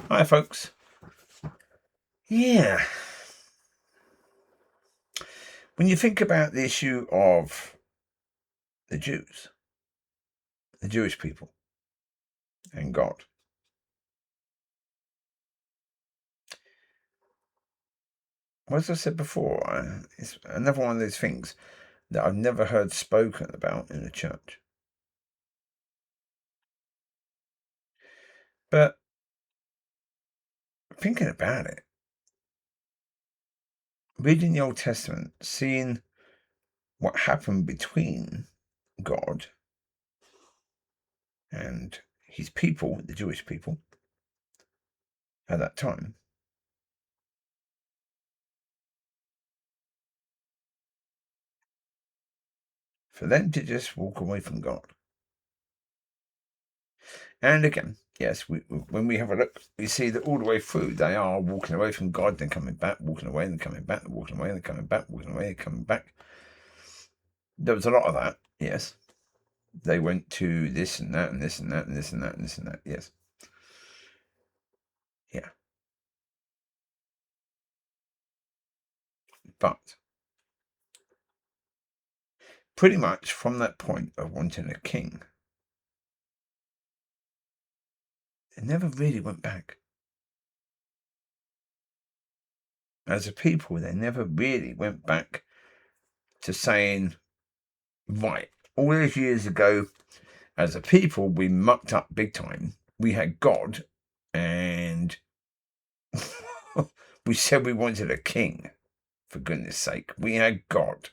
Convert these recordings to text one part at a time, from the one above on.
Hi, folks. Yeah. When you think about the issue of the Jews, the Jewish people, and God, as I said before, it's another one of those things that I've never heard spoken about in the church. But thinking about it, reading the Old Testament, seeing what happened between God and his people, the Jewish people, at that time, for them to just walk away from God. And again, yes, when we have a look, we see that all the way through they are walking away from God, then coming back, walking away, then coming back, walking away, then coming back, walking away, then coming back. There was a lot of that, yes. They went to this and that and this and that and this and that and this and that, yes. Yeah. But pretty much from that point of wanting a king, they never really went back. As a people, they never really went back to saying, right, all those years ago, as a people, we mucked up big time. We had God, and we said we wanted a king. For goodness sake, we had God,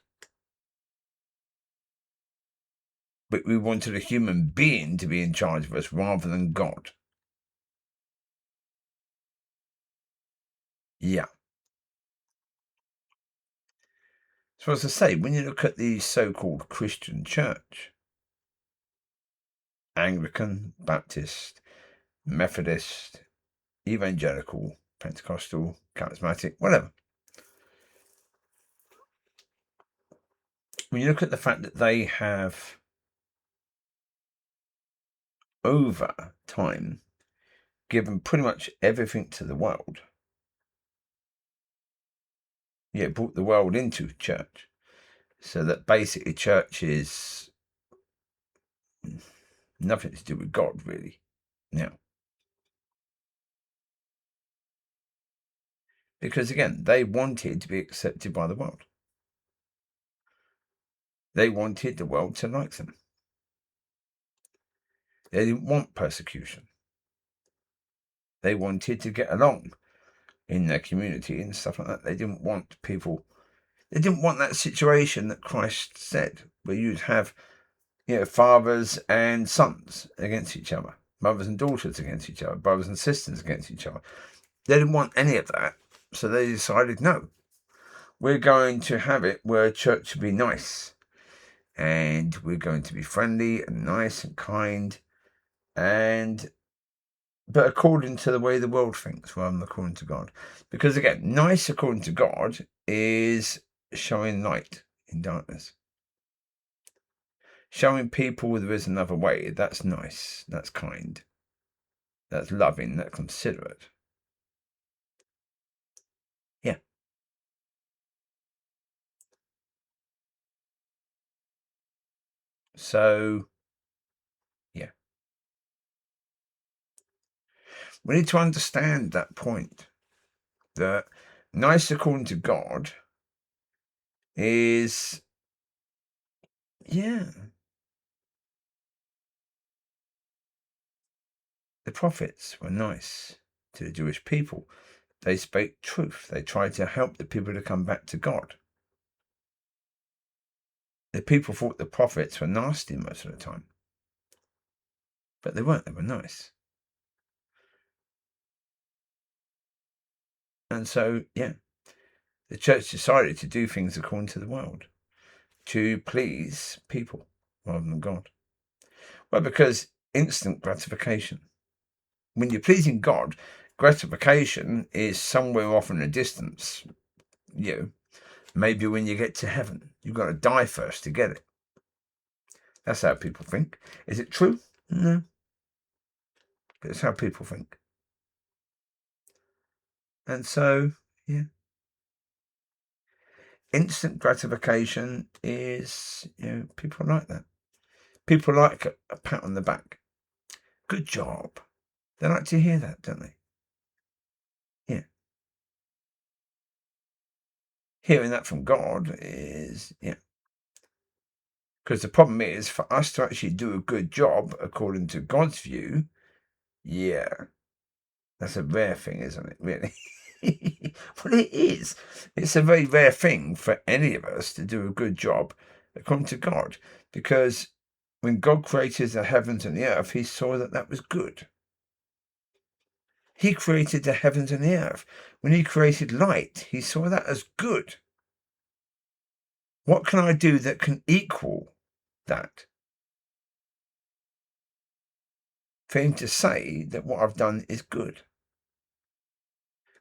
but we wanted a human being to be in charge of us rather than God. Yeah. So as I say, when you look at the so-called Christian church, Anglican, Baptist, Methodist, Evangelical, Pentecostal, Charismatic, whatever. When you look at the fact that they have, over time, given pretty much everything to the world, yeah, brought the world into church, so that basically church is nothing to do with God, really, now. Because again, they wanted to be accepted by the world. They wanted the world to like them. They didn't want persecution. They wanted to get along in their community and stuff like that. They didn't want people, they didn't want that situation that Christ said, where you'd have, fathers and sons against each other, mothers and daughters against each other, brothers and sisters against each other. They didn't want any of that. So they decided, no, we're going to have it where church should be nice. And we're going to be friendly and nice and kind. But according to the way the world thinks rather than according to God. Because again, nice according to God is showing light in darkness. Showing people there is another way. That's nice. That's kind. That's loving. That's considerate. Yeah. So, yeah. We need to understand that point. That nice according to God is, yeah. The prophets were nice to the Jewish people. They spake truth. They tried to help the people to come back to God. The people thought the prophets were nasty most of the time. But they weren't, they were nice. And so, yeah, the church decided to do things according to the world, to please people rather than God. Well, because instant gratification. When you're pleasing God, gratification is somewhere off in the distance. Maybe when you get to heaven, you've got to die first to get it. That's how people think. Is it true? No. But it's how people think. And so, yeah, instant gratification is, people like that. People like a pat on the back. Good job. They like to hear that, don't they? Yeah. Hearing that from God is, yeah. Because the problem is, for us to actually do a good job according to God's view, yeah, that's a rare thing, isn't it, really? Well, it is. It's a very rare thing for any of us to do a good job according to God. Because when God created the heavens and the earth, he saw that that was good. He created the heavens and the earth. When he created light, he saw that as good. What can I do that can equal that? For him to say that what I've done is good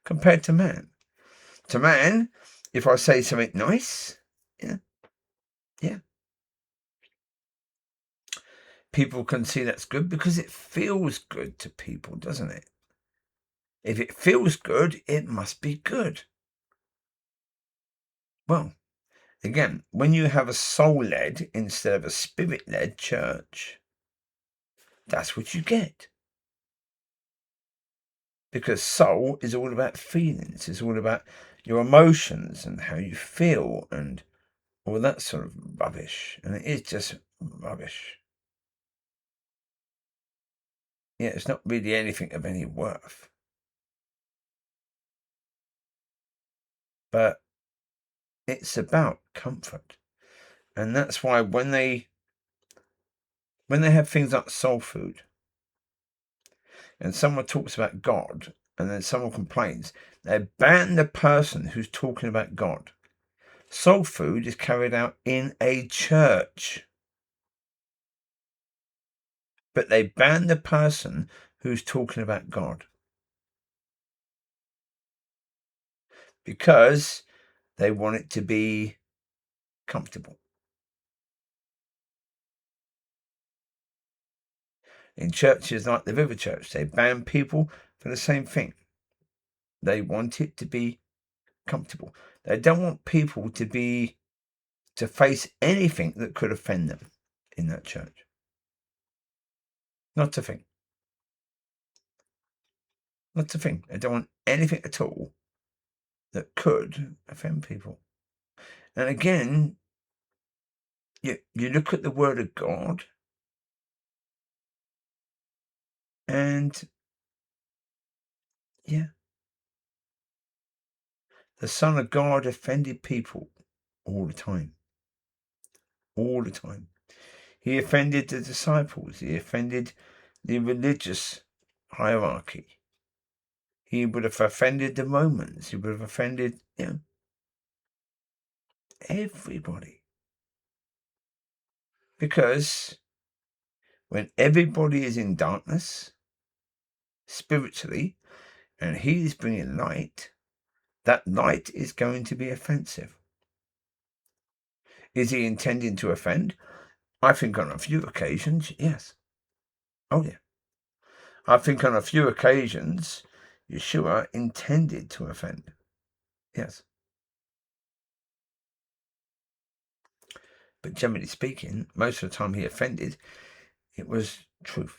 compared to man. To man, if I say something nice, yeah, people can see that's good because it feels good to people, doesn't it? If it feels good, it must be good. Well, again, when you have a soul-led instead of a spirit-led church, that's what you get. Because soul is all about feelings. It's all about your emotions and how you feel and all that sort of rubbish. And it is just rubbish. Yeah, it's not really anything of any worth. But it's about comfort. And that's why when they have things like soul food and someone talks about God and then someone complains, they ban the person who's talking about God. Soul food is carried out in a church. But they ban the person who's talking about God. Because they want it to be comfortable. In churches like the River Church, they ban people for the same thing. They want it to be comfortable. They don't want people to face anything that could offend them in that church. Not a thing. Not a thing. They don't want anything at all that could offend people. And again, you look at the Word of God, and yeah, the Son of God offended people all the time. All the time. He offended the disciples. He offended the religious hierarchy. He would have offended the Romans. He would have offended, everybody. Because when everybody is in darkness, spiritually, and he is bringing light, that light is going to be offensive. Is he intending to offend? I think on a few occasions, yes. Oh, yeah. I think on a few occasions, Yeshua intended to offend. Yes. But generally speaking, most of the time he offended, it was truth.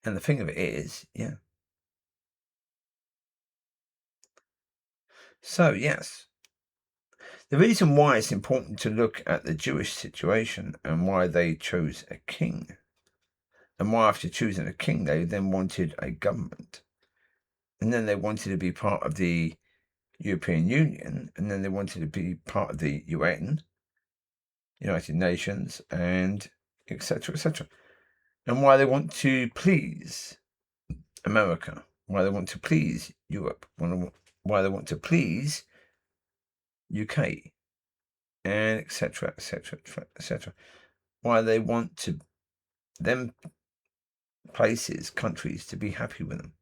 And the thing of it is, yeah. So, yes. The reason why it's important to look at the Jewish situation and why they chose a king, and why after choosing a king, they then wanted a government. And then they wanted to be part of the European Union, and then they wanted to be part of the UN, United Nations, and etc., etc. And why they want to please America, why they want to please Europe, why they want to please UK, and etc., etc., etc. Why they want to them places, countries to be happy with them.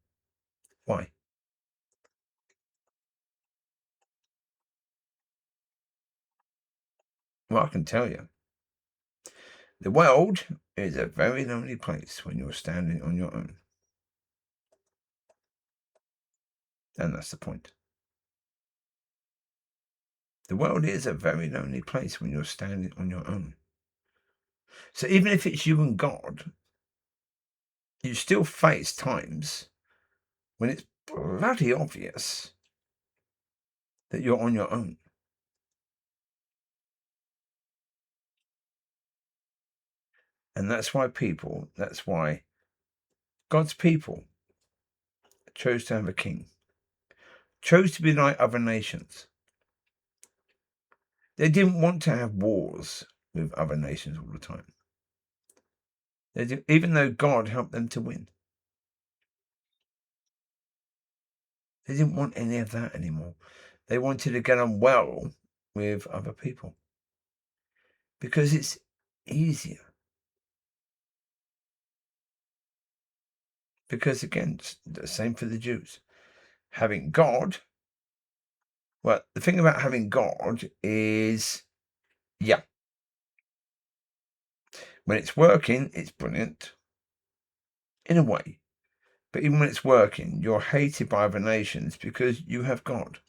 Why? Well, I can tell you. The world is a very lonely place when you're standing on your own. And that's the point. The world is a very lonely place when you're standing on your own. So even if it's you and God, you still face times when it's bloody obvious that you're on your own. And that's why God's people chose to have a king, chose to be like other nations. They didn't want to have wars with other nations all the time. Even though God helped them to win. They didn't want any of that anymore. They wanted to get on well with other people because it's easier. Because again, it's the same for the Jews. Having God, well, the thing about having God is, yeah, when it's working, it's brilliant in a way. But even when it's working, you're hated by other nations because you have God.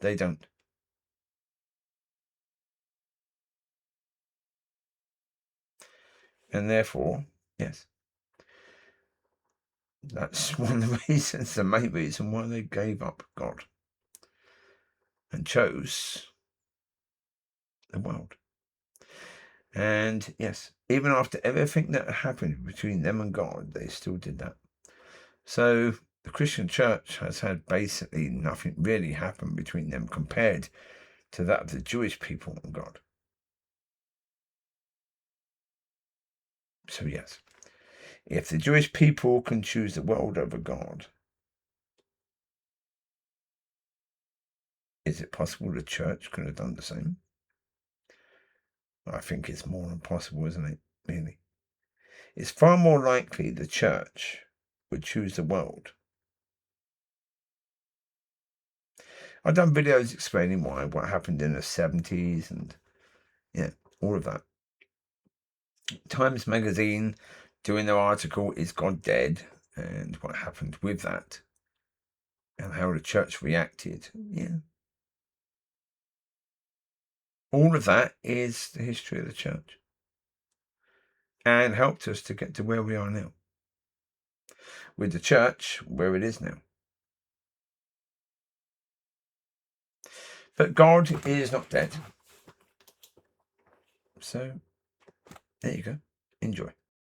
They don't. And therefore, yes, that's one of the reasons, the main reason why they gave up God and chose the world. And yes, even after everything that happened between them and God, they still did that. So the Christian church has had basically nothing really happen between them compared to that of the Jewish people and God. So yes, if the Jewish people can choose the world over God, is it possible the church could have done the same? I think it's more than possible, isn't it? Really. It's far more likely the church would choose the world. I've done videos explaining why, what happened in the 70s and yeah, all of that. Times Magazine doing their article, Is God Dead? And what happened with that and how the church reacted. Yeah. All of that is the history of the church and helped us to get to where we are now. With the church where it is now. But God is not dead. So, there you go. Enjoy.